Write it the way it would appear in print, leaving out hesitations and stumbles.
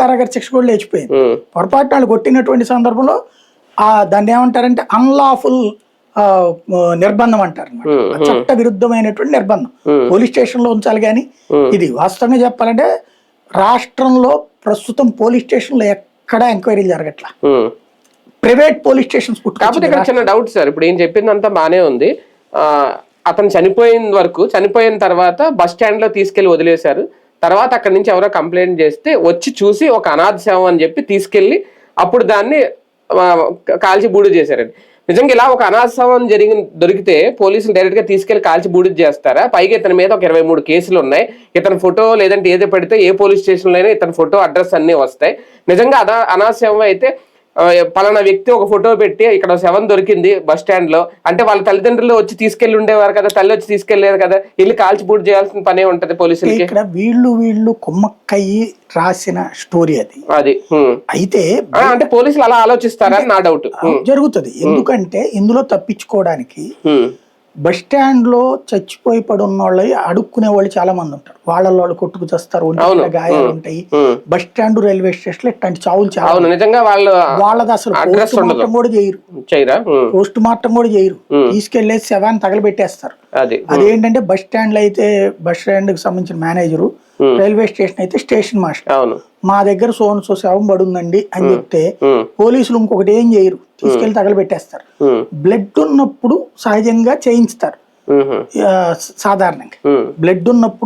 కారాగారి శిక్ష కూడా లేచిపోయింది. పొరపాటు వాళ్ళు కొట్టినటువంటి సందర్భంలో దాన్ని ఏమంటారంటే అన్లాఫుల్ నిర్బంధం అంటారు అనమాట. చట్ట విరుద్ధమైనటువంటి నిర్బంధం పోలీస్ స్టేషన్ లో ఉంచాలి. కానీ ఇది వాస్తవంగా చెప్పాలంటే రాష్ట్రంలో ప్రస్తుతం పోలీస్ స్టేషన్ లో ఎక్కడా ఎంక్వైరీలు జరగట్లా, ప్రైవేట్ పోలీస్ స్టేషన్స్. కాకపోతే ఇక్కడ చిన్న డౌట్ సార్, ఇప్పుడు ఏం చెప్పిందంతా బానే ఉంది. అతను చనిపోయిన తర్వాత బస్ స్టాండ్ లో తీసుకెళ్లి వదిలేశారు. తర్వాత అక్కడి నుంచి ఎవరో కంప్లైంట్ చేస్తే వచ్చి చూసి ఒక అనాథ శవం అని చెప్పి తీసుకెళ్లి అప్పుడు దాన్ని కాల్చి బూడి చేశారండి. నిజంగా ఇలా ఒక అనాథ శవం దొరికితే పోలీసులు డైరెక్ట్ గా తీసుకెళ్లి కాల్చి బూడిద చేస్తారా? పైగా ఇతని మీద ఒక 23 కేసులు ఉన్నాయి. ఇతని ఫోటో లేదంటే ఏదో పెడితే ఏ పోలీస్ స్టేషన్ లో అయినా ఇతని ఫోటో అడ్రస్ అన్ని వస్తాయి. నిజంగా అనాథ శవం అయితే పలానా వ్యక్తి ఒక ఫోటో పెట్టి ఇక్కడ శవం దొరికింది బస్ స్టాండ్ లో అంటే వాళ్ళ తల్లిదండ్రులు వచ్చి తీసుకెళ్లి ఉండేవారు కదా, తల్లి వచ్చి తీసుకెళ్లేరు కదా, ఇల్లు కాల్చి బూడి చేయాల్సిన పనే ఉంటది పోలీసులకి. ఇక్కడ వీళ్ళు కుమ్మక్కయ్యి రాసిన స్టోరీ అది. అయితే అంటే పోలీసులు అలా ఆలోచిస్తారని నా డౌట్. జరుగుతుంది. ఎందుకంటే ఇందులో తప్పించుకోవడానికి బస్ స్టాండ్ లో చచ్చిపోయి పడి ఉన్న వాళ్ళు అడుక్కునే వాళ్ళు చాలా మంది ఉంటారు. వాళ్ళు కొట్టుకు చేస్తారు, గాయాలు ఉంటాయి. బస్ స్టాండ్ రైల్వే స్టేషన్ ఇట్లాంటి చావులు చాలా. నిజంగా వాళ్ళది అసలు పోస్ట్ మార్టం కూడా చేయరు, పోస్ట్ మార్టం కూడా చేయరు. తీసుకెళ్లేసి శవాన్ని తగలబెట్టేస్తారు. అదేంటంటే బస్ స్టాండ్ లో అయితే బస్ స్టాండ్ కి సంబంధించిన మేనేజరు, రైల్వే స్టేషన్ అయితే స్టేషన్ మాస్టర్ మా దగ్గర సో శవం పడుందండి అని చెప్తే పోలీసులు ఇంకొకటి ఏం చేయరు, తీసుకెళ్లి తగలబెట్టేస్తారు. బ్లడ్ ఉన్నప్పుడు సహజంగా చేయించుతారు. సాధారణంగా బ్లడ్ ఉన్నప్పుడు